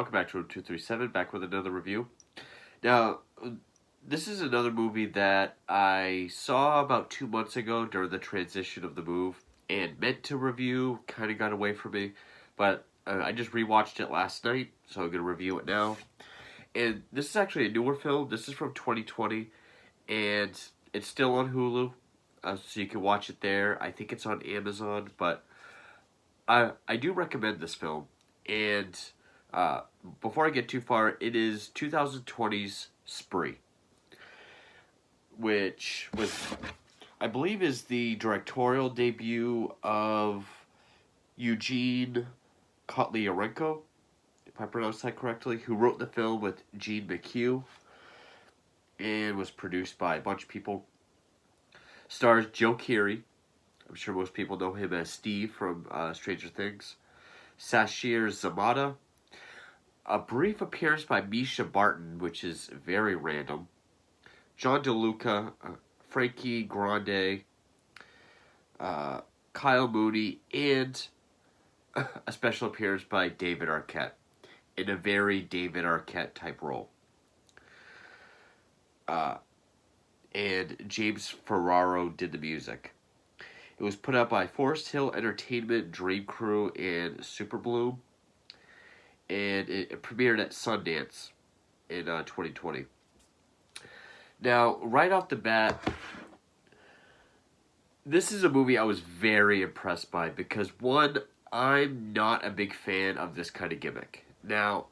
welcome back to Room 237, back with another review. Now, this is another movie that I saw about 2 months ago during the transition of the move and meant to review, kind of got away from me, but I just rewatched it last night, so I'm going to review it now. And this is actually a newer film. This is from 2020, and it's still on Hulu, so you can watch it there. I think it's on Amazon, but I do recommend this film. And uh, before I get too far, it is 2020's Spree, which was, I believe, is the directorial debut of Eugene Kotlyarenko, if I pronounced that correctly, who wrote the film with Gene McHugh and was produced by a bunch of people. Stars Joe Keery. I'm sure most people know him as Steve from Stranger Things. Sasheer Zamata. A brief appearance by Misha Barton, which is very random. John DeLuca, Frankie Grande, Kyle Mooney, and a special appearance by David Arquette in a very David Arquette type role. And James Ferraro did the music. It was put out by Forest Hill Entertainment, Dream Crew, and Superbloom. And it premiered at Sundance in 2020. Now, right off the bat, this is a movie I was very impressed by because, one, I'm not a big fan of this kind of gimmick. Now,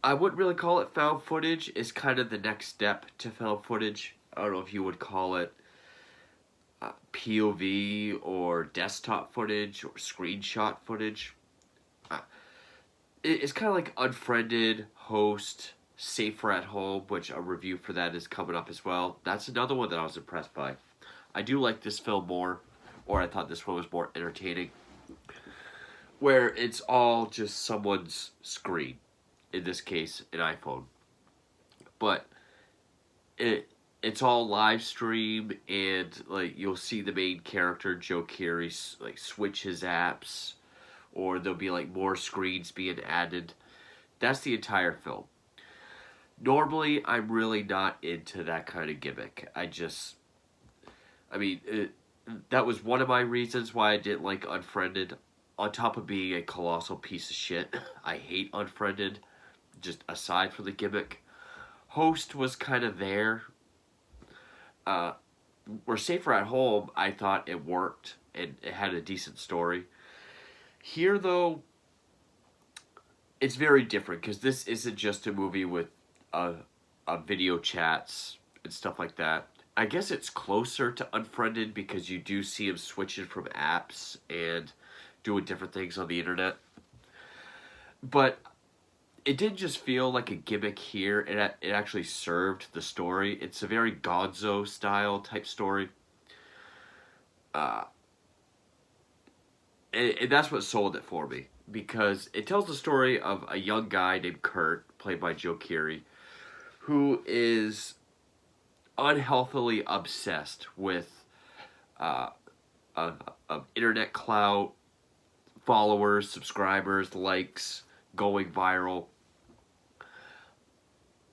I wouldn't really call it found footage. It's kind of the next step to found footage. I don't know if you would call it POV or desktop footage or screenshot footage. It's kind of like Unfriended, Host, Safer at Home, which a review for that is coming up as well. That's another one that I was impressed by. I do like this film more, or I thought this one was more entertaining, where it's all just someone's screen, in this case, an iPhone. But it's all live stream, and like you'll see the main character, Joe Keery, like switch his apps, or there'll be like more screens being added. That's the entire film. Normally, I'm really not into that kind of gimmick. That was one of my reasons why I didn't like Unfriended. On top of being a colossal piece of shit, I hate Unfriended, just aside from the gimmick. Host was kind of there. We're Safer at Home, I thought it worked, and it had a decent story. Here, though, it's very different, because this isn't just a movie with video chats and stuff like that. I guess it's closer to Unfriended because you do see him switching from apps and doing different things on the internet. But it didn't just feel like a gimmick here. It actually served the story. It's a very Gonzo style type story. And that's what sold it for me. Because it tells the story of a young guy named Kurt, played by Joe Keery, who is unhealthily obsessed with internet clout, followers, subscribers, likes, going viral.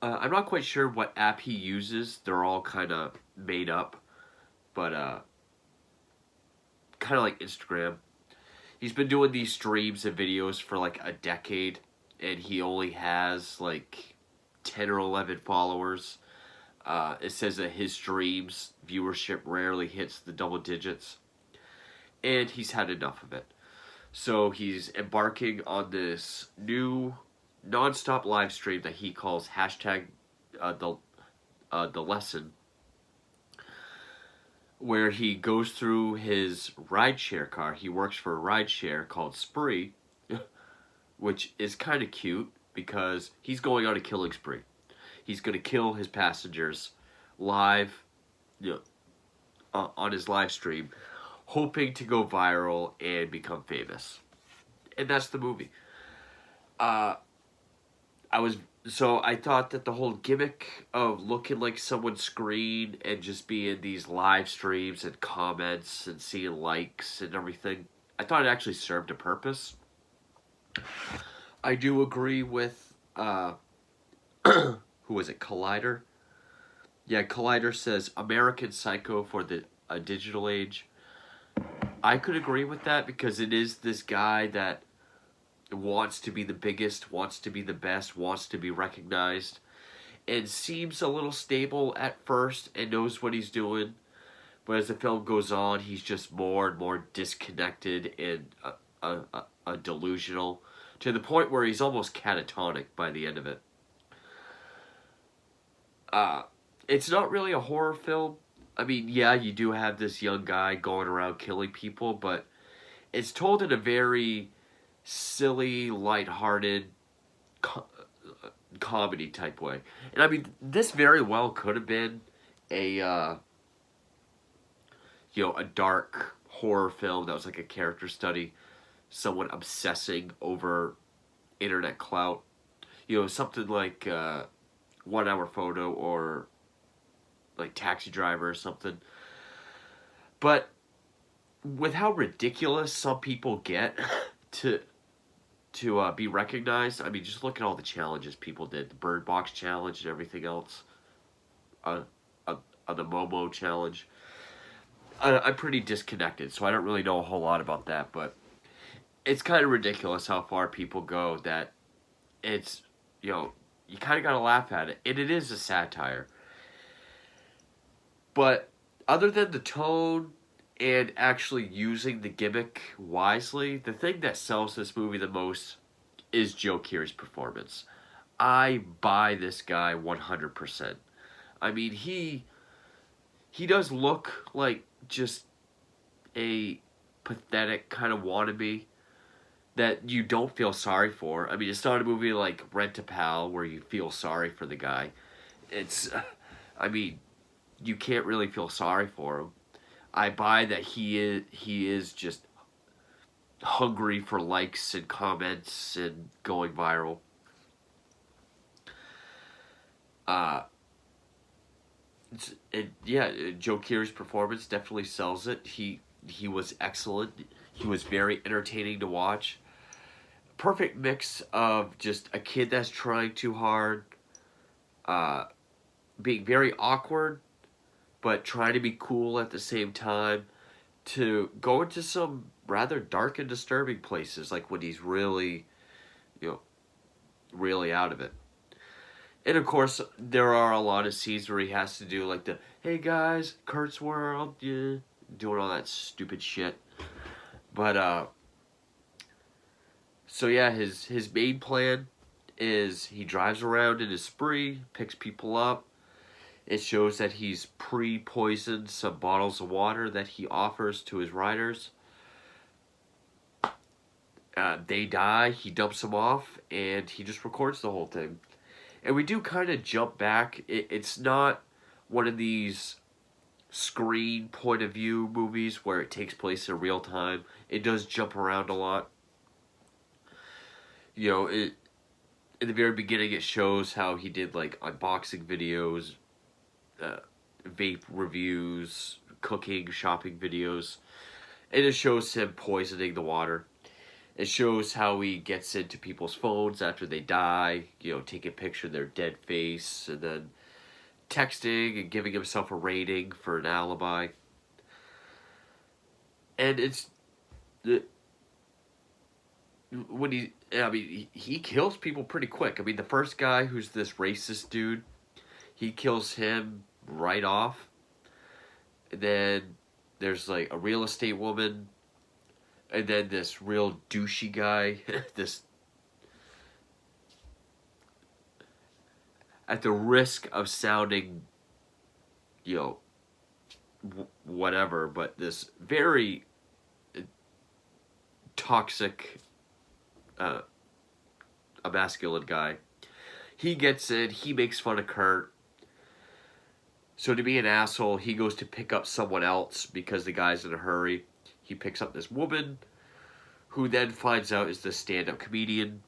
I'm not quite sure what app he uses. They're all kind of made up, but kind of like Instagram. He's been doing these streams and videos for like a decade, and he only has like 10 or 11 followers. It says that his streams viewership rarely hits the double digits, and he's had enough of it. So he's embarking on this new non-stop live stream that he calls hashtag the lesson, where he goes through his rideshare car. He works for a rideshare called Spree, which is kind of cute because he's going on a killing spree. He's going to kill his passengers live, on his live stream, hoping to go viral and become famous. And that's the movie. I thought that the whole gimmick of looking like someone's screen and just being these live streams and comments and seeing likes and everything, I thought it actually served a purpose. I do agree with who was it? Collider. Yeah, Collider says American Psycho for the digital age. I could agree with that because it is this guy that wants to be the biggest, wants to be the best, wants to be recognized, and seems a little stable at first and knows what he's doing. But as the film goes on, he's just more and more disconnected and delusional to the point where he's almost catatonic by the end of it. Uh, it's not really a horror film. I mean, yeah, you do have this young guy going around killing people, but it's told in a very silly, lighthearted co- comedy type way. And I mean, this very well could have been a a dark horror film that was like a character study, someone obsessing over internet clout. Something like 1 Hour Photo or like Taxi Driver or something. But with how ridiculous some people get to be recognized, I mean, just look at all the challenges people did. The Bird Box Challenge and everything else. The Momo Challenge. I'm pretty disconnected, so I don't really know a whole lot about that, but it's kind of ridiculous how far people go that it's, you kind of got to laugh at it. And it is a satire. But other than the tone and actually using the gimmick wisely, the thing that sells this movie the most is Joe Keery's performance. I buy this guy 100%. I mean, he does look like just a pathetic kind of wannabe that you don't feel sorry for. I mean, it's not a movie like Rent-A-Pal where you feel sorry for the guy. It's, I mean, you can't really feel sorry for him. I buy that he is just hungry for likes and comments and going viral. Uh, yeah, Joe Keery's performance definitely sells it. He was excellent. He was very entertaining to watch. Perfect mix of just a kid that's trying too hard, uh, being very awkward, but trying to be cool at the same time, to go into some rather dark and disturbing places, like when he's really, you know, really out of it. And of course, there are a lot of scenes where he has to do like the "Hey guys, Kurt's World," yeah, doing all that stupid shit. But so yeah, his main plan is he drives around in his spree, picks people up. It shows that he's pre-poisoned some bottles of water that he offers to his riders. They die, he dumps them off, and he just records the whole thing. And we do kind of jump back. It's not one of these screen point of view movies where it takes place in real time. It does jump around a lot. It in the very beginning it shows how he did like unboxing videos, uh, vape reviews, cooking, shopping videos, and it shows him poisoning the water. It shows how he gets into people's phones after they die, take a picture of their dead face, and then texting and giving himself a rating for an alibi. And it's when he kills people pretty quick. I mean, the first guy who's this racist dude, he kills him right off. And then there's like a real estate woman, and then this real douchey guy, this, at the risk of sounding, whatever, but this very toxic, a masculine guy. He gets in, he makes fun of Kurt. So to be an asshole, he goes to pick up someone else because the guy's in a hurry. He picks up this woman, who then finds out is the stand-up comedian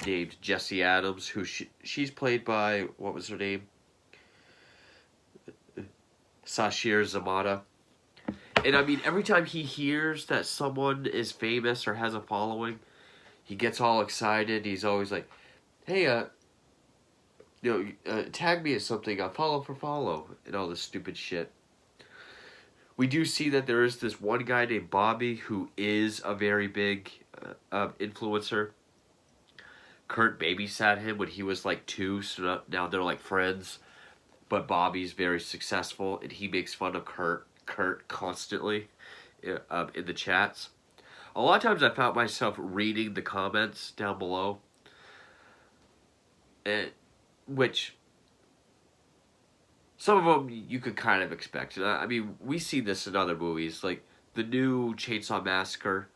named Jessie Adams, who she's played by, what was her name? Sasheer Zamata. And I mean, every time he hears that someone is famous or has a following, he gets all excited. He's always like, hey, tag me as something. Follow for follow and all this stupid shit. We do see that there is this one guy named Bobby who is a very big influencer. Kurt babysat him when he was like 2, so now they're like friends. But Bobby's very successful, and he makes fun of Kurt constantly in the chats. A lot of times I found myself reading the comments down below, and, which some of them you could kind of expect. I mean, we see this in other movies, like the new Chainsaw Massacre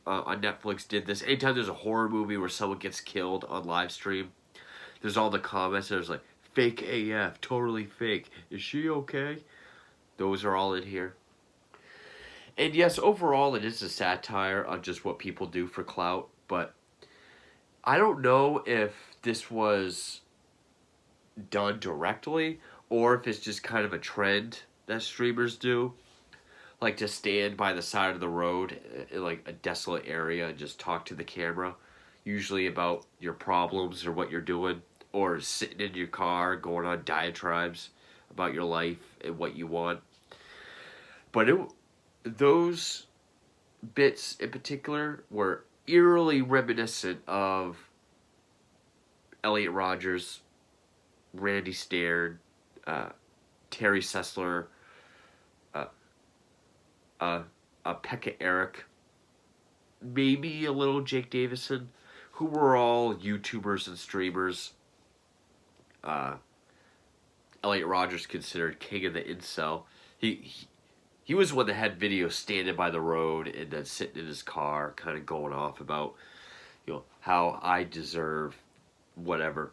on Netflix did this. Anytime there's a horror movie where someone gets killed on live stream, there's all the comments. There's like, fake AF, totally fake. Is she okay? Those are all in here. And yes, overall, it is a satire on just what people do for clout, but I don't know if this was done directly or if it's just kind of a trend that streamers do. Like to stand by the side of the road in like a desolate area and just talk to the camera, usually about your problems or what you're doing, or sitting in your car going on diatribes about your life and what you want. But those bits in particular were eerily reminiscent of Elliot Rodgers, Randy Stairn, Terry Sessler, Pekka Eric, maybe a little Jake Davison, who were all YouTubers and streamers. Elliot Rodgers considered king of the incel. He was one that had videos standing by the road and then sitting in his car, kind of going off about, how I deserve whatever.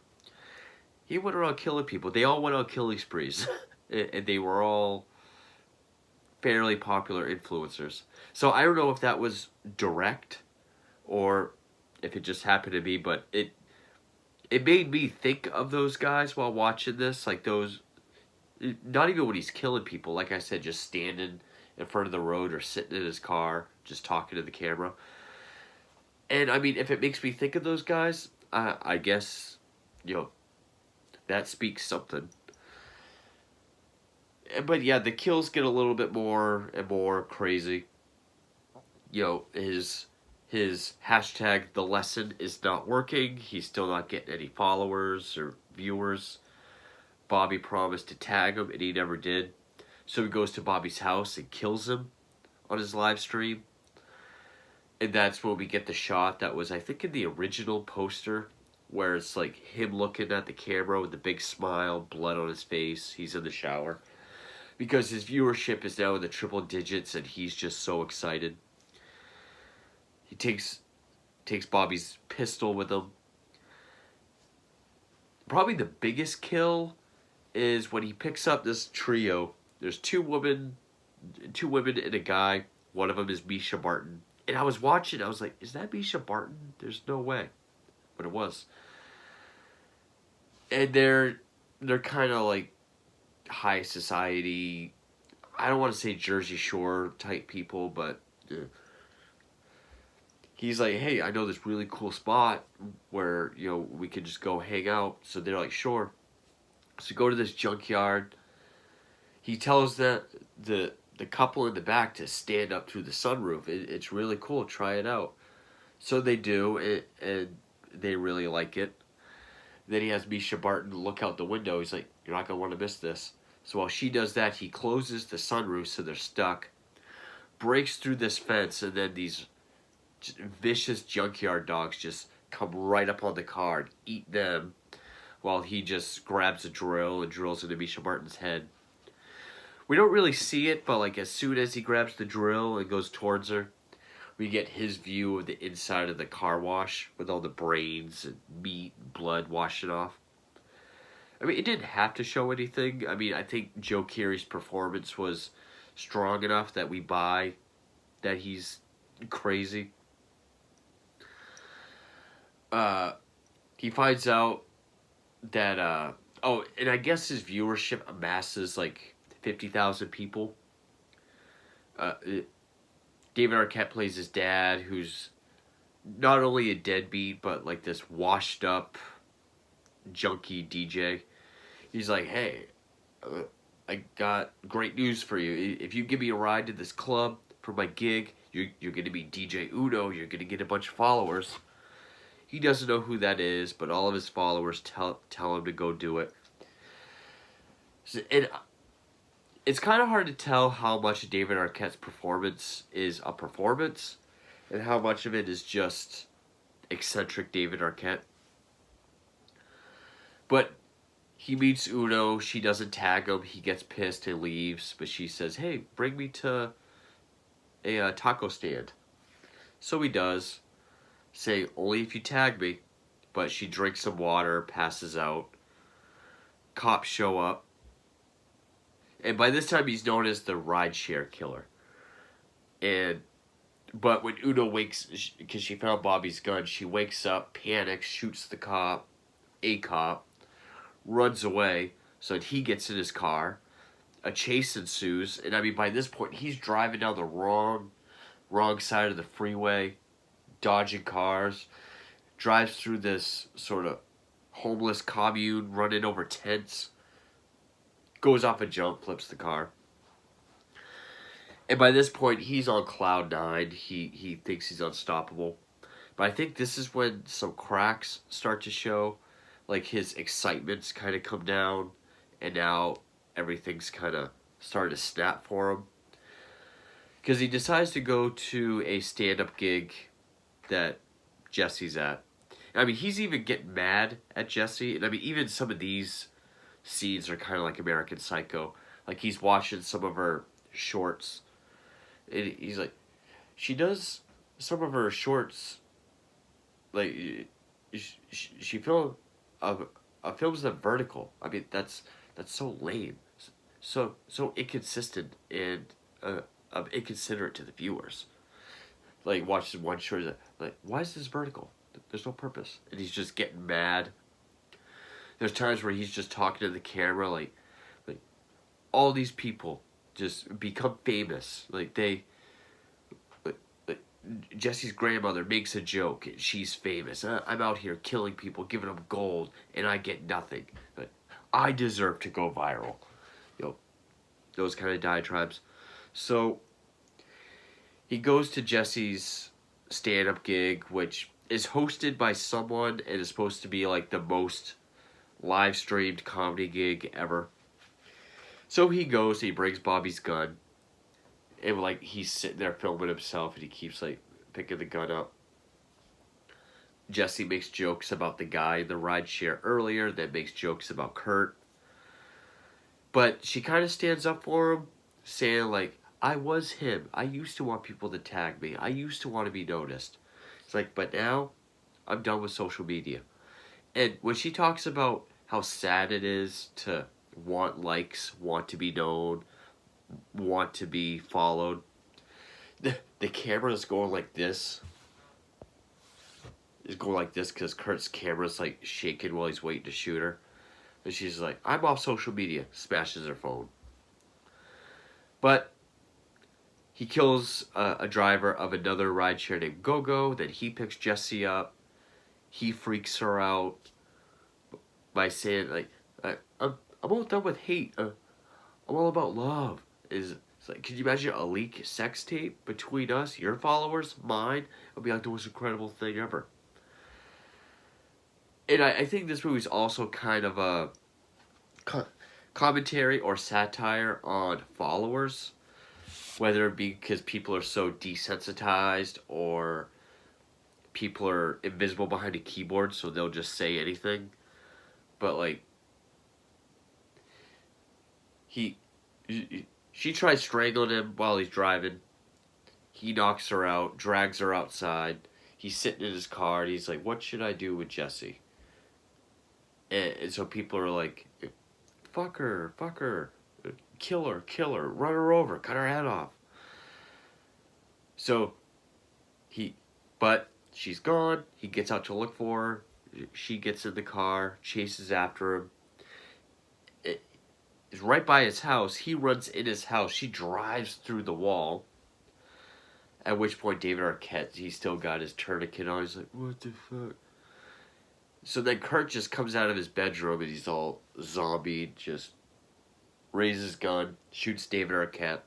He went around killing people. They all went on killing sprees, and they were all fairly popular influencers. So I don't know if that was direct or if it just happened to be, but it made me think of those guys while watching this, like those. Not even when he's killing people, like I said, just standing in front of the road or sitting in his car, just talking to the camera. And I mean, if it makes me think of those guys, I guess, that speaks something. But yeah, the kills get a little bit more and more crazy. His hashtag, the lesson is not working. He's still not getting any followers or viewers. Bobby promised to tag him, and he never did. So he goes to Bobby's house and kills him on his live stream. And that's when we get the shot that was, I think, in the original poster, where it's like him looking at the camera with a big smile, blood on his face. He's in the shower. Because his viewership is now in the triple digits, and he's just so excited. He takes Bobby's pistol with him. Probably the biggest kill is when he picks up this trio. There's two women and a guy. One of them is Mischa Barton. And I was watching, I was like, is that Mischa Barton? There's no way. But it was. And they're kind of like high society, I don't want to say Jersey Shore type people, but he's like, hey, I know this really cool spot where, we could just go hang out. So they're like, sure. So go to this junkyard. He tells the couple in the back to stand up through the sunroof. It's really cool. Try it out. So they do, and they really like it. Then he has Mischa Barton look out the window. He's like, you're not going to want to miss this. So while she does that, he closes the sunroof so they're stuck, breaks through this fence, and then these vicious junkyard dogs just come right up on the car and eat them, while he just grabs a drill and drills into Mischa Barton's head. We don't really see it, but like as soon as he grabs the drill and goes towards her, we get his view of the inside of the car wash with all the brains and meat and blood washing off. I mean, it didn't have to show anything. I mean, I think Joe Keery's performance was strong enough that we buy that he's crazy. He finds out that, and I guess his viewership amasses like 50,000 people. David Arquette plays his dad, who's not only a deadbeat, but like this washed up junkie DJ. He's like, hey, I got great news for you. If you give me a ride to this club for my gig, you're going to be DJ Uno. You're going to get a bunch of followers. He doesn't know who that is, but all of his followers tell him to go do it. And it's kind of hard to tell how much David Arquette's performance is a performance and how much of it is just eccentric David Arquette. But he meets Uno. She doesn't tag him. He gets pissed and leaves. But she says, hey, bring me to a taco stand. So he does. Say, only if you tag me. But she drinks some water, passes out. Cops show up. And by this time, he's known as the rideshare killer. But when Uno wakes, because she found Bobby's gun, she wakes up, panics, shoots the cop, runs away, so that he gets in his car. A chase ensues, and I mean, by this point, he's driving down the wrong side of the freeway, dodging cars, drives through this sort of homeless commune, running over tents, goes off a jump, flips the car. And by this point, he's on cloud nine. He thinks he's unstoppable. But I think this is when some cracks start to show. Like, his excitement's kind of come down. And now everything's kind of started to snap for him. Because he decides to go to a stand-up gig that Jesse's at. I mean, he's even getting mad at Jesse. And I mean, even some of these scenes are kind of like American Psycho. Like, he's watching some of her shorts. And he's like, she does some of her shorts, like, she films them vertical. I mean, that's so lame. So inconsistent and inconsiderate to the viewers. Like, watches one short, like, why is this vertical? There's no purpose. And he's just getting mad. There's times where he's just talking to the camera, like all these people just become famous. Like, Jesse's grandmother makes a joke and she's famous. I'm out here killing people, giving them gold, and I get nothing. But I deserve to go viral. You know, those kind of diatribes. So he goes to Jesse's stand-up gig, which is hosted by someone and is supposed to be like the most live-streamed comedy gig ever. So he goes, he brings Bobby's gun, and like he's sitting there filming himself, and he keeps like picking the gun up. Jesse makes jokes about the guy in the rideshare earlier that makes jokes about Kurt. But she kind of stands up for him, saying like, I was him. I used to want people to tag me. I used to want to be noticed. It's like, but now I'm done with social media. And when she talks about how sad it is to want likes, want to be known, want to be followed, the camera's going like this. It's going like this because Kurt's camera's like shaking while he's waiting to shoot her. And she's like, I'm off social media. Smashes her phone. But he kills a driver of another rideshare named Gogo. Then he picks Jesse up. He freaks her out by saying, like, I'm all done with hate. I'm all about love. It's like, can you imagine a leak sex tape between us, your followers, mine? It would be like the most incredible thing ever. And I think this movie's also kind of a commentary or satire on followers, whether it be because people are so desensitized or people are invisible behind a keyboard, so they'll just say anything. But like, she tries strangling him while he's driving. He knocks her out, drags her outside. He's sitting in his car, and he's like, what should I do with Jesse? And so people are like, fuck her, kill her, run her over, cut her head off. So, but she's gone. He gets out to look for her. She gets in the car, chases after him. It's right by his house. He runs in his house. She drives through the wall. At which point David Arquette, he still got his tourniquet on. He's like, what the fuck? So then Kurt just comes out of his bedroom and he's all zombie, just raises his gun, shoots David Arquette.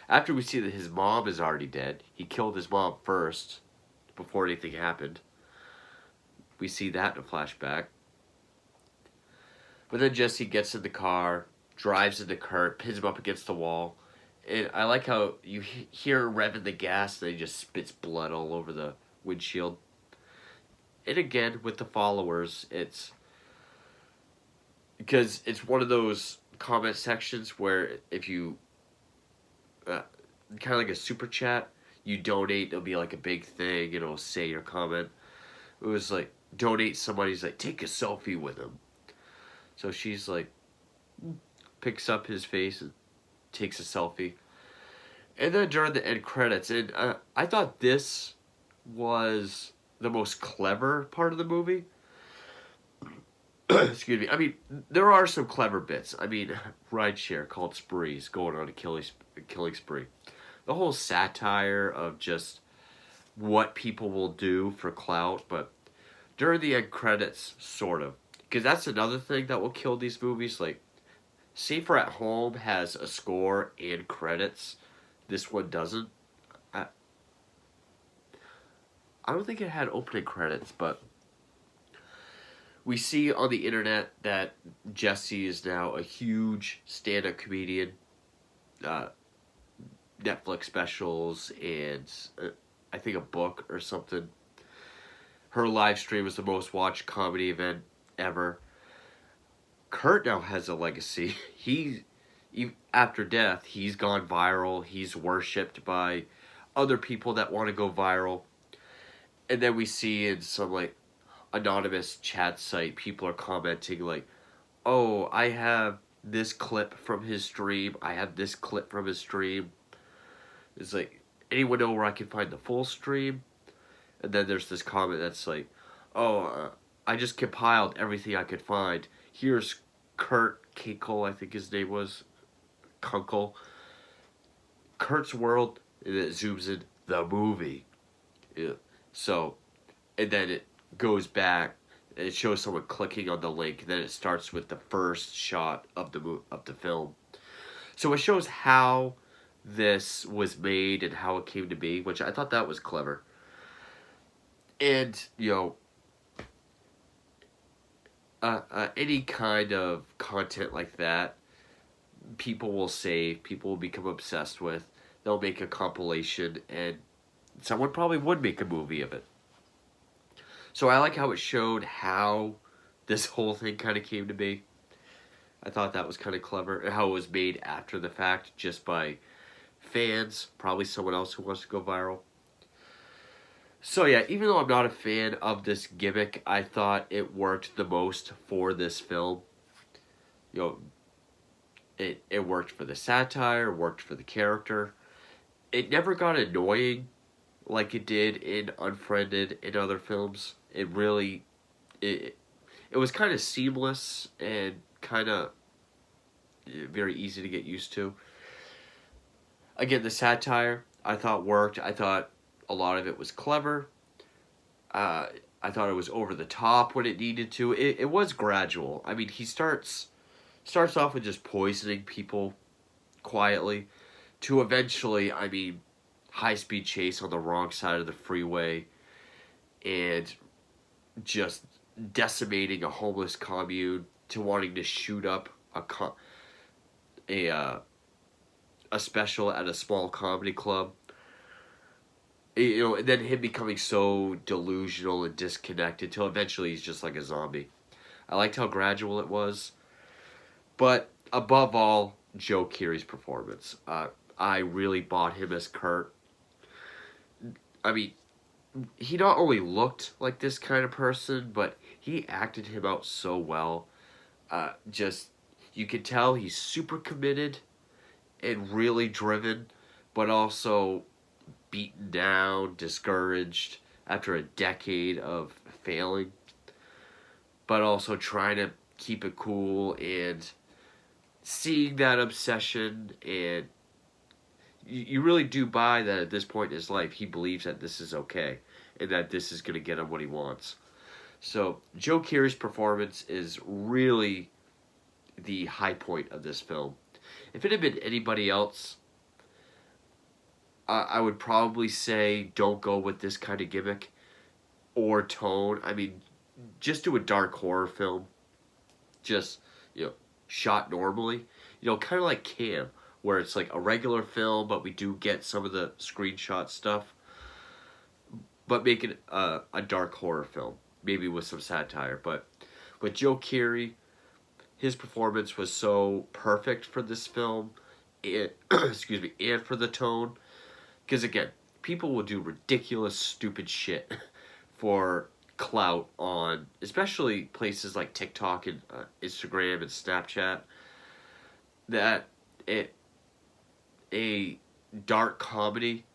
After we see that his mom is already dead, he killed his mom first before anything happened. We see that in a flashback. But then Jesse gets in the car, drives into Kurt, pins him up against the wall. And I like how you hear revving the gas and he just spits blood all over the windshield. And again, with the followers, it's because it's one of those comment sections where if you kind of like a super chat, you donate, it'll be like a big thing, it'll say your comment. It was like, donate, somebody's like, take a selfie with him. So she's like, picks up his face and takes a selfie. And then during the end credits, and I thought this was the most clever part of the movie. Excuse me. I mean, there are some clever bits. I mean, rideshare called Sprees, going on a killing spree. The whole satire of just what people will do for clout, but during the end credits, sort of. Because that's another thing that will kill these movies. Like, Safer at Home has a score and credits. This one doesn't. I don't think it had opening credits, but we see on the internet that Jesse is now a huge stand-up comedian. Netflix specials and I think a book or something. Her live stream was the most watched comedy event ever. Kurt now has a legacy. After death, he's gone viral. He's worshipped by other people that want to go viral. And then we see in some like anonymous chat site, people are commenting like, oh, I have this clip from his stream. I have this clip from his stream. It's like, anyone know where I can find the full stream? And then there's this comment that's like, oh, I just compiled everything I could find. Here's Kurt Kinkle, I think his name was. Kunkel. Kurt's World, and it zooms in the movie. Yeah. So, and then it goes back, and it shows someone clicking on the link, and then it starts with the first shot of the film. So it shows how this was made and how it came to be, which I thought that was clever. And, any kind of content like that, people will save, people will become obsessed with. They'll make a compilation, and someone probably would make a movie of it. So I like how it showed how this whole thing kind of came to be. I thought that was kind of clever, and how it was made after the fact, just by fans, probably someone else who wants to go viral. So yeah, even though I'm not a fan of this gimmick, I thought it worked the most for this film. It worked for the satire, worked for the character. It never got annoying like it did in Unfriended and other films. It was kind of seamless and kind of very easy to get used to. Again, the satire I thought worked. I thought a lot of it was clever. I thought it was over the top when it needed to. It was gradual. I mean, he starts off with just poisoning people quietly to eventually, I mean, high-speed chase on the wrong side of the freeway and just decimating a homeless commune to wanting to shoot up a special at a small comedy club. And then him becoming so delusional and disconnected till eventually he's just like a zombie. I liked how gradual it was. But above all, Joe Keery's performance. I really bought him as Kurt. I mean, he not only looked like this kind of person, but he acted him out so well. You could tell he's super committed and really driven, but also beaten down, discouraged after a decade of failing, but also trying to keep it cool and seeing that obsession and you really do buy that at this point in his life, he believes that this is okay and that this is going to get him what he wants. So Joe Keery's performance is really the high point of this film. If it had been anybody else, I would probably say don't go with this kind of gimmick or tone. I mean, just do a dark horror film, just, shot normally. Kind of like Cam, where it's like a regular film, but we do get some of the screenshot stuff. But make it a dark horror film, maybe with some satire. But with Joe Keery, his performance was so perfect for this film, and, excuse me, and for the tone. Because again, people will do ridiculous, stupid shit for clout on, especially places like TikTok and Instagram and Snapchat. That a dark comedy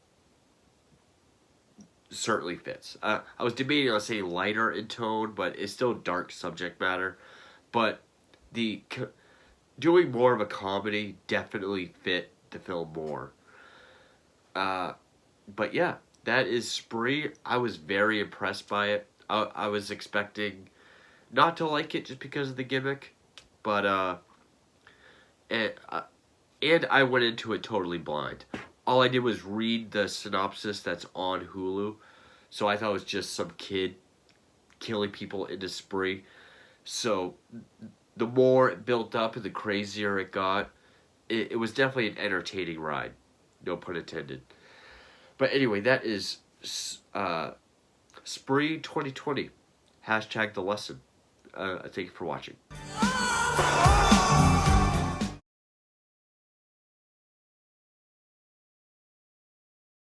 certainly fits. I was debating on saying lighter in tone, but it's still dark subject matter. But doing more of a comedy definitely fit the film more. But yeah, that is Spree. I was very impressed by it. I was expecting not to like it just because of the gimmick, but and I went into it totally blind. All I did was read the synopsis that's on Hulu, so I thought it was just some kid killing people into Spree. So the more it built up and the crazier it got, it was definitely an entertaining ride. No pun intended. But anyway, that is Spree 2020. #TheLesson. Thank you for watching.